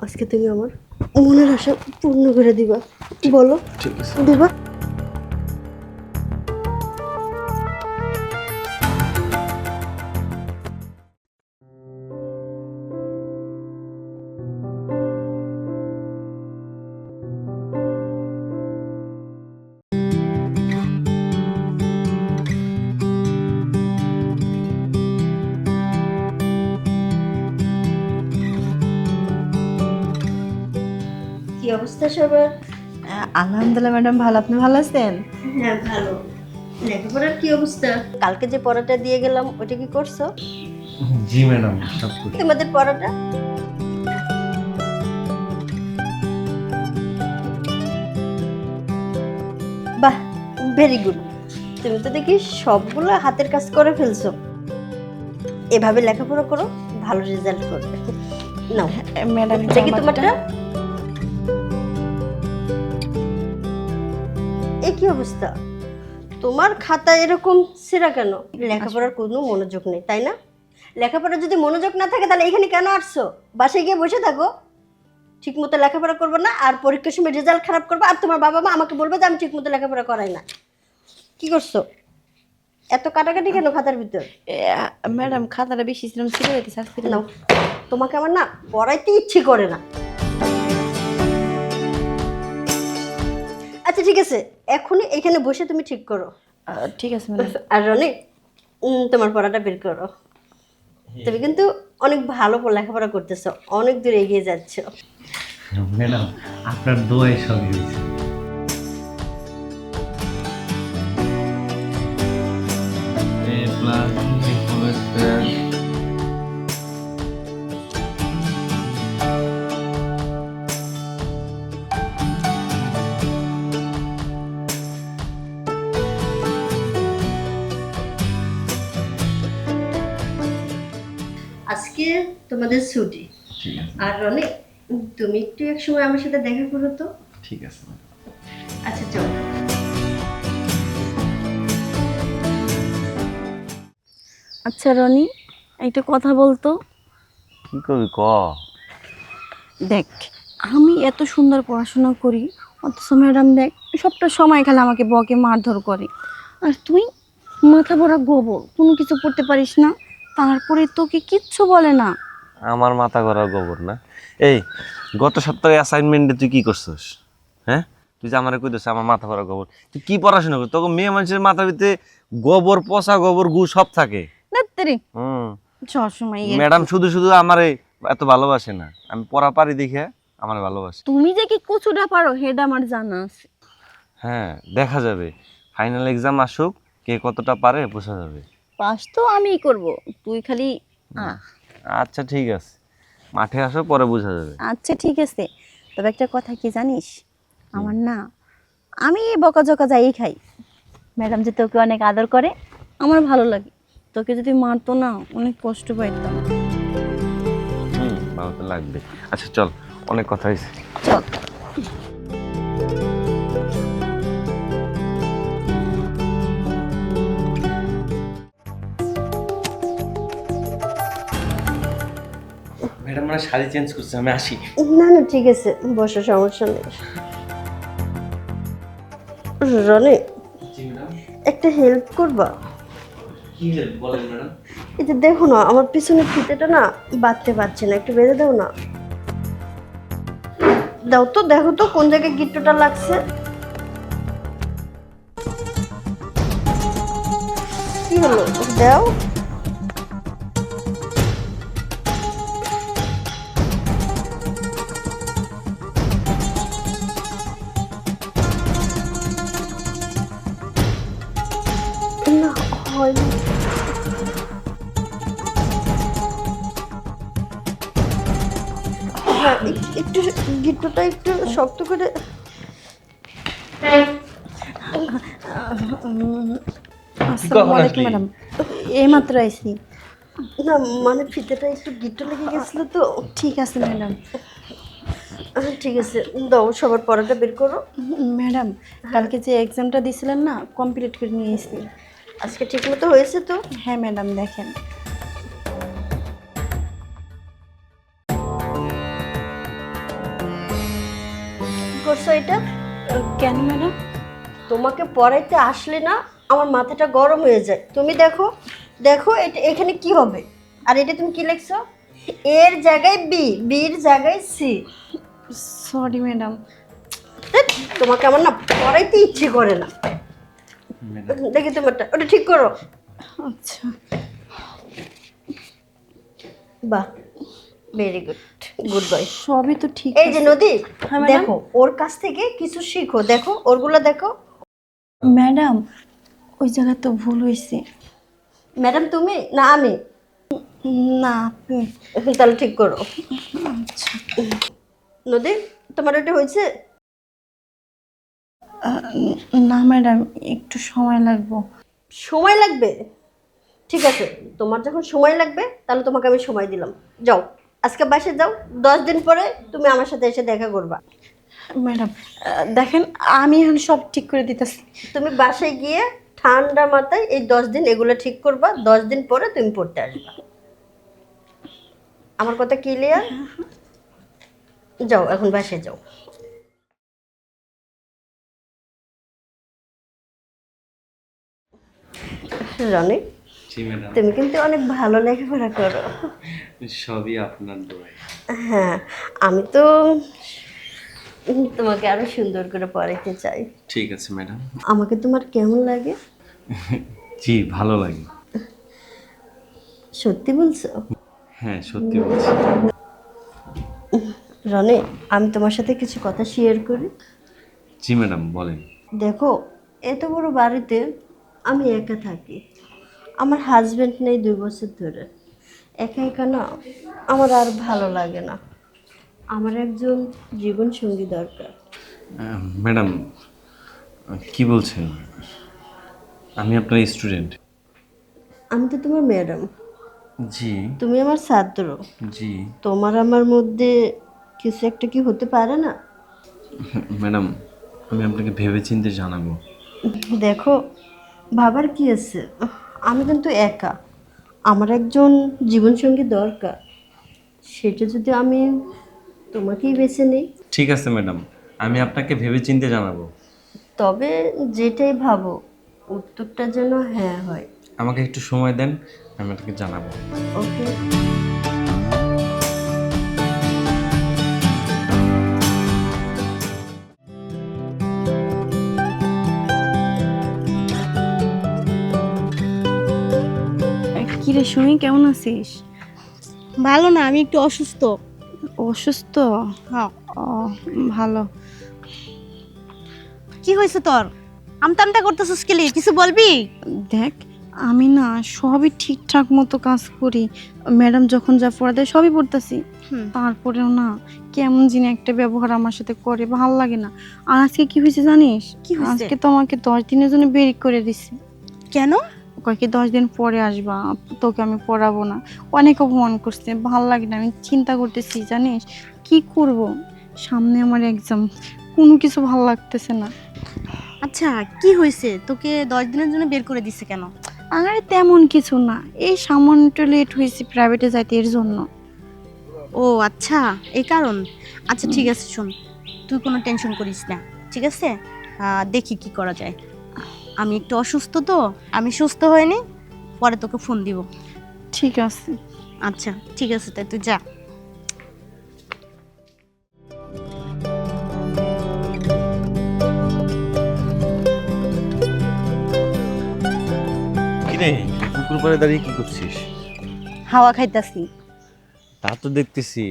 আজকে তুমি আমার মনের আশা পূর্ণ করে দিবা। বলো, ঠিক আছে। দিবা? কি অবস্থা সবার? আলহামদুলিল্লাহ ম্যাডাম, ভালো। আপনি ভালো আছেন? হ্যাঁ, ভালো। লেখাপড়ার কি অবস্থা? কালকে যে পড়াটা দিয়ে গেলাম ওটা কি করছো? জি ম্যাডাম, সব কিছু। তোমাদের পড়াটা বাহ, ভেরি গুড। তুমি তো দেখি সবগুলো হাতের কাজ করে ফেলছো। এভাবে লেখাপড়া করো, ভালো রেজাল্ট করবে। নাও ম্যাডাম, এটা কি তোমারটা? এ কি অবস্থা? তোমার খাতা এরকম ছেঁড়া কেন? লেখাপড়ার কোনো মনোযোগ নেই, তাই না? লেখাপড়া যদি মনোযোগ না থাকে তাহলে এখানে কেন আসছো? বাসায় গিয়ে বসে থাকো। ঠিক মতো লেখাপড়া করবে না, আর পরীক্ষার সময় রেজাল্ট খারাপ করবে, আর তোমার বাবা মা আমাকে বলবে যে আমি ঠিক মতো লেখাপড়া করাই না। কি করছো? এত কাটাকাটি কেন খাতার ভিতর? ম্যাডাম, খাতাটা বেশি ছিল, ছিঁড়ে যেতে চাচ্ছিল। নাও, তোমাকে আমার না পড়াইতে ইচ্ছে করে না। আচ্ছা ঠিক আছে, এখনই এখানে বসে তুমি ঠিক করো। ঠিক আছে ম্যাডাম। আর রনি, তোমার পড়াটা বের করো। তুমি কিন্তু অনেক ভালো লেখাপড়া করতেছো, অনেক দূর এগিয়ে যাচ্ছ। ম্যাডাম, আপনার দোয়াই সবই হয়েছে। এ প্লাস বি হোল স্কয়ার। আজকে তোমাদের ছুটি। ঠিক আছে, আর রনি, তুমি একটু এক সময় আমার সাথে দেখা করো তো। ঠিক আছে ম্যাডাম। আচ্ছা চলো। আচ্ছা রনি, একটা কথা বলতো। কি করবি ক? দেখ, আমি এত সুন্দর পড়াশোনা করি, অথচ ম্যাডাম দেখ সবটা সময় খেলে আমাকে বকে মারধর করে। আর তুই মাথা ভরা গোবর, কোনো কিছু পড়তে পারিস না, তারপরে তোকে কিচ্ছু বলে না। আমার মাথা গড়ার গোবর না। এই গত সপ্তাহে অ্যাসাইনমেন্টে তুই কি করছিস? হ্যাঁ, তুই যে আমারে কইতেছিস আমার মাথা গড়ার গোবর। তুই কি পড়াশোনা করিস? তোকে মেয়ে মানুষের মাথার ভিতরে গোবর, পচা গোবর, গু সব থাকে। না তেরি, হুম। সবসময় ম্যাডাম শুধু শুধু আমারে এত ভালোবাসে না, আমি পড়া পারি দেখে আমার ভালোবাসে। তুমি যে কি কচুটা পারো হেডা আমার জানা আছে। হ্যাঁ, দেখা যাবে। ফাইনাল এক্সাম আসুক, কে কতটা পারে বোঝা যাবে। পাস তো আমিই করব, তুই খালি আচ্ছা ঠিক আছে, মাঠে আসো, পরে বোঝা যাবে। আচ্ছা ঠিক আছে। তবে একটা কথা কি জানিস, আমার না, আমি বকাঝকা যাই খাই, ম্যাডাম যে তোকে অনেক আদর করে, আমার ভালো লাগে। তোকে যদি মারতো না, অনেক কষ্ট পাইতাম। ভালো তো লাগবে। আচ্ছা চল, অনেক কথা হয়েছে। চল। ম্যাডাম মানে শাড়ি চেঞ্জ করছে, আমি আসি। না না ঠিক আছে, বসো, সমস্যা নেই। রনি, জি ম্যাডাম। একটা হেল্প করবা? কি হেল্প বলেন ম্যাডাম? এই যে দেখো না, আমার পিছনের ফিতেটা না বাঁধতে পারছে না, একটু বেঁধে দাও না। দাও তো, দেখো তো কোন জায়গায় গিট্টুটা লাগছে। কি হলো, দাও। না, হয়নি। হ্যাঁ, একটু গিট্টুটা একটু শক্ত করে। আসসালামু আলাইকুম ম্যাডাম, এইমাত্র আইছি। না মানে ফিতেটা একটু গিট্টু লেগে গেছিল তো। ঠিক আছে ম্যাডাম। ঠিক আছে, দাও, সবার পড়াটা বের করো। ম্যাডাম, কালকে যে এক্সামটা দিয়েছিলেন না, কমপ্লিট করে নিয়ে এসেছি। আজকে ঠিক মতো হয়েছে তো? হ্যাঁ ম্যাডাম, দেখেন। করছো এটা? কেন ম্যাডাম? তোমাকে পড়াইতে আসলে না আমার মাথাটা গরম হয়ে যায়। তুমি দেখো, দেখো এটা এখানে কি হবে, আর এটা তুমি কি লিখছো? এর জায়গায় বি, বির জায়গায় সি। Sorry madam. তোমাকে আমার না পড়াইতে ইচ্ছে করে না। দেখি তোমারটা, ওটা ঠিক করো। আচ্ছা। বাহ, ভেরি গুড, গুড বয়। সবই তো ঠিক এই যে আছে। নদী, হ্যাঁ, ম্যাডাম? দেখো ওর কাছ থেকে কিছু শিখো। দেখো ওরগুলো দেখো। ম্যাডাম ওই জায়গা তো ভুল হয়েছে। ম্যাডাম তুমি না আমি? না আপনি। তাহলে ঠিক করো। আচ্ছা। নদী, তোমার ওটা হয়েছে? না ম্যাডাম, একটু সময় লাগবে। সময় লাগবে? ঠিক আছে, তোমার যখন সময় লাগবে তাহলে তোমাকে আমি সময় দিলাম। যাও, আজকে বাসে যাও, 10 দিন পরে তুমি আমার সাথে এসে দেখা করবা। ম্যাডাম দেখেন, আমি এখন সব ঠিক করে দিতেছি। তুমি বাসায় গিয়ে ঠান্ডা মাথায় এই 10 দিন এগুলো ঠিক করবা। 10 দিন পরে তুমি পড়তে আসবা। আমার কথা ক্লিয়ার? যাও, এখন বাসায় যাও। রনি, জি ম্যাডাম, তুমি কিন্তু অনেক ভালো লেখাপড়া করো। সবই আপনার দোয়ায়। হ্যাঁ, আমি তো তোমাকে আরো সুন্দর করে পড়াইতে চাই। ঠিক আছে ম্যাডাম। আমাকে তোমার কেমন লাগে? জি ভালো লাগে। সত্যি বলছো? হ্যাঁ সত্যি বলছি। রনি, আমি তোমার সাথে কিছু কথা শেয়ার করি। জি ম্যাডাম বলেন। দেখো, এত বড় বাড়িতে আমি একা থাকি। আমার হাজবেন্ড নেই 2 বছর ধরে। একা একা না আমার আর ভালো লাগে না। আমার একজন জীবনসঙ্গী দরকার। ম্যাডাম কি বলছেন? আমি আপনার স্টুডেন্ট। আমি তো তোমার ম্যাডাম, জি তুমি আমার ছাত্র। জি তোমার আমার মধ্যে কিছু একটা কি হতে পারে না? ম্যাডাম, আমি আপনাকে ভেবেচিন্তে জানাবো। দেখো, ভাবার কি আছে, আমি কিন্তু একা। আমার একজন জীবনসঙ্গী দরকার। সেটা যদি আমি তোমাকেই বেছে নিই, ঠিক আছে ম্যাডাম, আমি আপনাকে ভেবেচিন্তে জানাবো। তবে যেটাই ভাবো উত্তরটা যেন হ্যাঁ হয়। আমাকে একটু সময় দেন, আমি আপনাকে জানাবো। ওকে। কি রে সুমি, কেমন আছিস? ভালো না, আমি একটু অসুস্থ। অসুস্থ? হ্যাঁ। ও, ভালো। কি হয়েছে তোর? আমতা আমতা করতেছিস কি লিয়ে? কিছু বলবি? দেখ, আমি না সবই ঠিকঠাক মতো কাজ করি। ম্যাডাম যখন যা পড়া দেয় সবই পড়তেছি। হুম। তারপরেও না কেমন যিনি একটা ব্যবহার আমার সাথে করে, ভালো লাগে না। আর আজকে কি হয়েছে জানিস? কি হয়েছে? আজকে তো আমাকে 10 দিনের জন্য বের করে দিছে। কেন? কয় কি 10 দিন পরে আসবা, তোকে আমি পড়াবো না। অনেক অপমান করছে, ভালো লাগে না। আমি চিন্তা করতেছি জানিস কি করব। সামনে আমার এক্সাম, কোনো কিছু ভালো লাগতেছে না। আচ্ছা, কি হয়েছে? তোকে 10 দিনের জন্য বের করে দিছে কেন? আরে তেমন কিছু না, এই সামান্য লেট হয়েছে প্রাইভেটে যাইতে, এর জন্য। ও আচ্ছা, এই কারণ। আচ্ছা ঠিক আছে, শোন, তুই কোনো টেনশন করিস না, ঠিক আছে? দেখি কি করা যায়। আমি একটু অসুস্থ তো, আমি সুস্থ হয়নি, পরে তোকে ফোন দিব। ঠিক আছে। আচ্ছা ঠিক আছে, তাই তুই যা। কিরে, পুকুর পাড়ে দাঁড়িয়ে কি করছিস? হাওয়া খাইতাছি। তা তো দেখতেছি,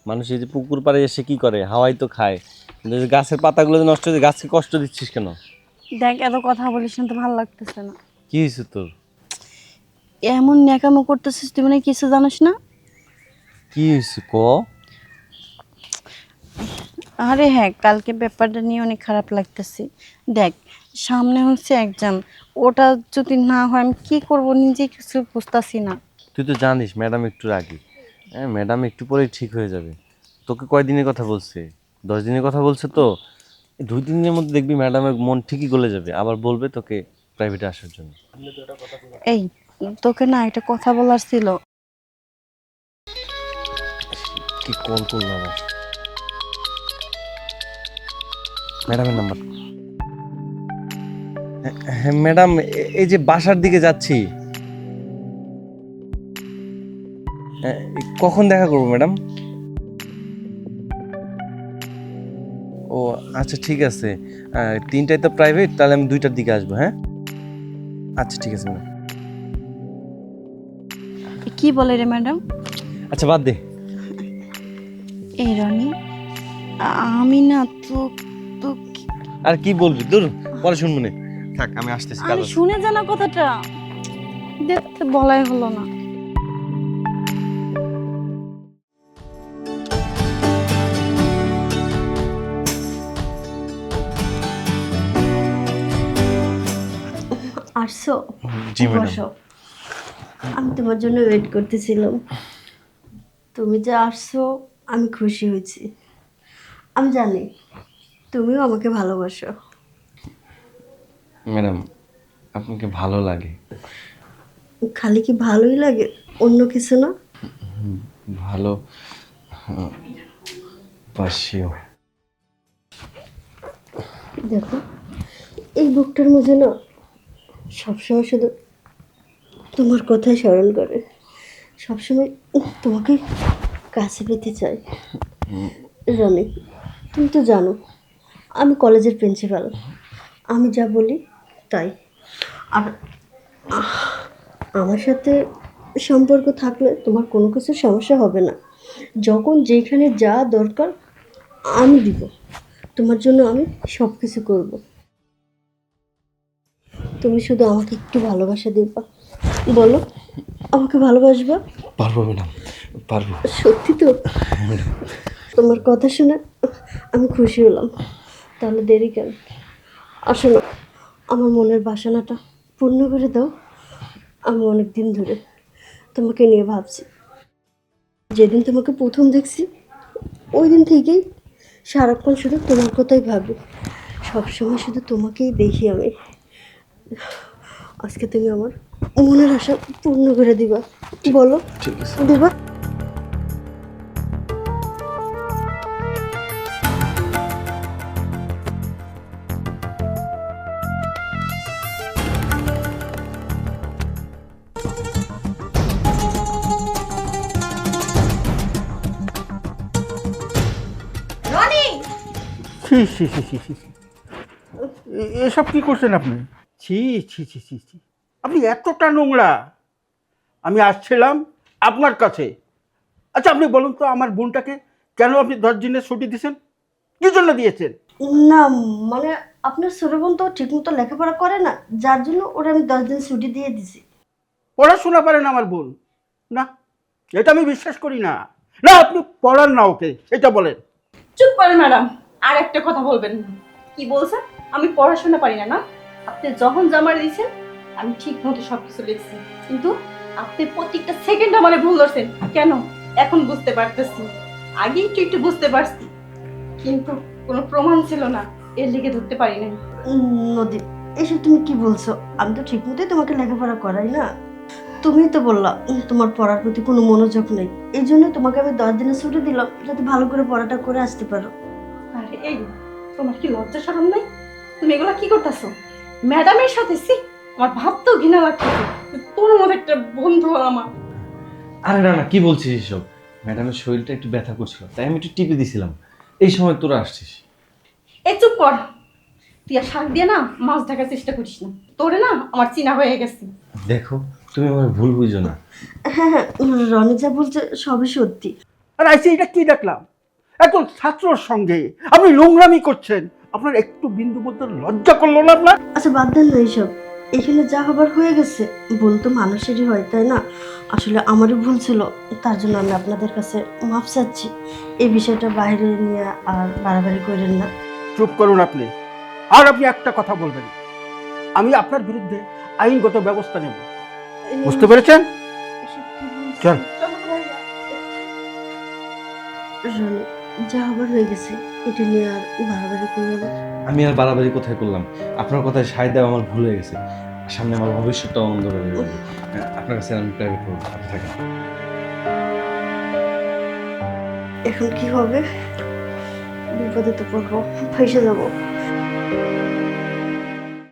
মানুষ এই যে পুকুর পাড়ে এসে কি করে, হাওয়াই তো খায়। কিন্তু এই যে গাছের পাতাগুলো যে নষ্ট হয়ে, গাছকে কষ্ট দিচ্ছিস কেন? দেখ, এত কথা বলিস না তো, ভালো লাগতেছে না। কি হয়েছে তোর? এমন ন্যাকামো করতেছিস, তুই মানে কিছু জানিস না? কি হয়েছে ক? আরে হ্যাঁ, কালকে ব্যাপারটা নিয়ে অনেক খারাপ লাগতেছে। দেখ, সামনে হচ্ছে এক্সাম, ওটা যদি না হয় আমি কি করব নিজে কিছু বুঝতেছি না। তুই তো জানিস ম্যাডাম একটু রাগী। হ্যাঁ, ম্যাডাম একটু পরেই ঠিক হয়ে যাবে। তোকে কয়দিনের কথা বলছে? 10 দিনের কথা বলছে তো। এই 2-3 দিনের মধ্যে দেখবি ম্যাডামের মন ঠিকই গলে যাবে, আবার বলবে তোকে প্রাইভেটে আসার জন্য। এই, তোকে না একটা কথা বলার ছিল। কি কল করলাম? ম্যাডামের নাম্বার। হ্যাঁ ম্যাডাম, এই যে বাসার দিকে যাচ্ছি। কখন দেখা করবো ম্যাডাম? ও আচ্ছা ঠিক আছে, 3টায় তো প্রাইভেট, তাহলে আমি 2টার দিকে আসবো। হ্যাঁ আচ্ছা ঠিক আছে ম্যাডাম। কি বলে রে ম্যাডাম? আচ্ছা বাদ দে। এই রনি, আমি না তো তো আর কি বলবি, দূর পরে শুনবো না। থাক আমি আসতেছি, কাজ আরে আছে। শুনে জানা কথাটা দেখতে বলাই হলো না। আসছো? জি ম্যাডাম। বসো। আমি তোমার জন্য ওয়েট করতেছিলাম। তুমি যে আসছো আমি খুশি হয়েছি। আমি জানি তুমিও আমাকে ভালোবাসো। ম্যাডাম আপনাকে ভালো লাগে? খালি কি ভালোই লাগে, অন্য কিছু না? ভালো বাসিও। দেখো এই বুকটার মধ্যে না সবসময় শুধু তোমার কথাই স্মরণ করে, সবসময় তোমাকে কাছে পেতে চাই। রনি, তুমি তো জানো আমি কলেজের প্রিন্সিপাল, আমি যা বলি তাই। আর আমার সাথে সম্পর্ক থাকলে তোমার কোনো কিছু সমস্যা হবে না। যখন যেখানে যা দরকার আমি দিব, তোমার জন্য আমি সব কিছু করব। তুমি শুধু আমাকে একটু ভালোবাসা দিবা, বলো আমাকে ভালোবাসবা? পারবো ম্যাডাম, পারবো। সত্যি তো? তোমার কথা শুনে আমি খুশি হলাম। তাহলে দেরি কেন, আসো না, আমার মনের বাসনাটা পূর্ণ করে দাও। আমি অনেক দিন ধরে তোমাকে নিয়ে ভাবছি। যেদিন তোমাকে প্রথম দেখছি ওই দিন থেকেই সারাক্ষণ শুধু তোমার কথাই ভাবি, সবসময় শুধু তোমাকেই দেখি আমি। আজকে তুমি আমার মনের আশা পূর্ণ করে দিবা, বলো ঠিক আছে। দিবা? ছি ছি ছি ছি ছি ছি। এসব কি করছেন আপনি? ছি ছি ছি ছি ছি, আপনি এতটা নোংরা। আমি আসছিলাম আপনার কাছে। আচ্ছা আপনি বলুন তো, আমার বোনটাকে কেন আপনি 10 দিনের ছুটি দিয়েছেন? কি জন্য দিয়েছেন? না, মানে আপনার ছোট বোন তো ঠিকমতো লেখাপড়া করে না, যার জন্য ওরা আমি 10 দিন ছুটি দিয়ে দিছি। পড়াশোনা পারে না আমার বোন? না, এটা আমি বিশ্বাস করি না। না আপনি পড়ান না ওকে, সেটা বলেন। চুপ করেন ম্যাডাম, আর একটা কথা বলবেন না। কি বলছেন? আমি পড়াশোনা পারি না? না, আপনি যখন জামা দিয়েছেন আমি ঠিক মতো সবকিছু লিখছি, কিন্তু আপনি প্রত্যেকটা সেকেন্ড আমারে ভুল ধরছেন। কেন এখন বুঝতে পারতেছি, আগে একটু একটু বুঝতে পারছি, কিন্তু কোনো প্রমাণ ছিল না, এর লিগে ধরতে পারি নাই। নদী, এসব তুমি কি বলছো? আমি তো ঠিকমতোই তোমাকে লেখাপড়া করাই না। তুমি তো বললা তোমার পড়ার প্রতি কোনো মনোযোগ নেই, এই জন্য তোমাকে আমি 10 দিনের ছুটি দিলাম যাতে ভালো করে পড়াটা করে আসতে পারো। আরে এই, তোমার কি লজ্জা শরম নাই? তুমি এগুলা কি করতেছো ম্যাডামের সাথে? সি, আমার ভাবতেও ঘৃণা লাগতেছে। তোর মতো একটা বন্ধু আমার। আরে না না, কি বলছিস এসব? ম্যাডামের শরীরটা একটু ব্যথা করছিল, তাই আমি একটু টিপে দিছিলাম। এই সময় তোরা আসছিস? এই চুপ কর, তুই আর শাক দিয়ে না মাছ ঢাকার চেষ্টা করিস না, তোরে না আমার চিনা হয়ে গেছে। দেখো তুমি আমার ভুল বুঝো না। হ্যাঁ হ্যাঁ, রনি যা বলছে সবই সত্যি। আর আইসি এটা কি দেখলাম? একজন ছাত্রর সঙ্গে আপনি নোংরামি করছেন। আপনার একটু বিন্দু মধ্যে লজ্জা করলো না আপনার? আচ্ছা বাদ দেন না এইসব, এখানে যা হবার হয়ে গেছে। ভুল তো মানুষেরই হয়, তাই না? আসলে আমারই ভুল ছিল, তার জন্য আমি আপনাদের কাছে মাফ চাচ্ছি। এই বিষয়টা বাইরে নিয়ে আর বাড়াবাড়ি করেন না। চুপ করুন আপনি। আর আপনি একটা কথা বলবেন, আমি আপনার বিরুদ্ধে আইনগত ব্যবস্থা নেব। বুঝতে পেরেছেন? এসব কি বলছেন? চল। রনি, যা হবার হয়ে গেছে এটা নিয়ে আর বাড়াবাড়ি করবো না। আমি আর বাড়াবাড়ি কোথায় করলাম? আপনার কথায় সায় দেওয়া আমার ভুল হয়ে গেছে। সামনে আমার ভবিষ্যৎটা অন্ধকার হয়ে যাবে। আপনার কাছে আমি প্রাইভেট করবো, আপনি থাকেন। এখন কি হবে? বিপদে তো পড়বো, ফেসে যাবো।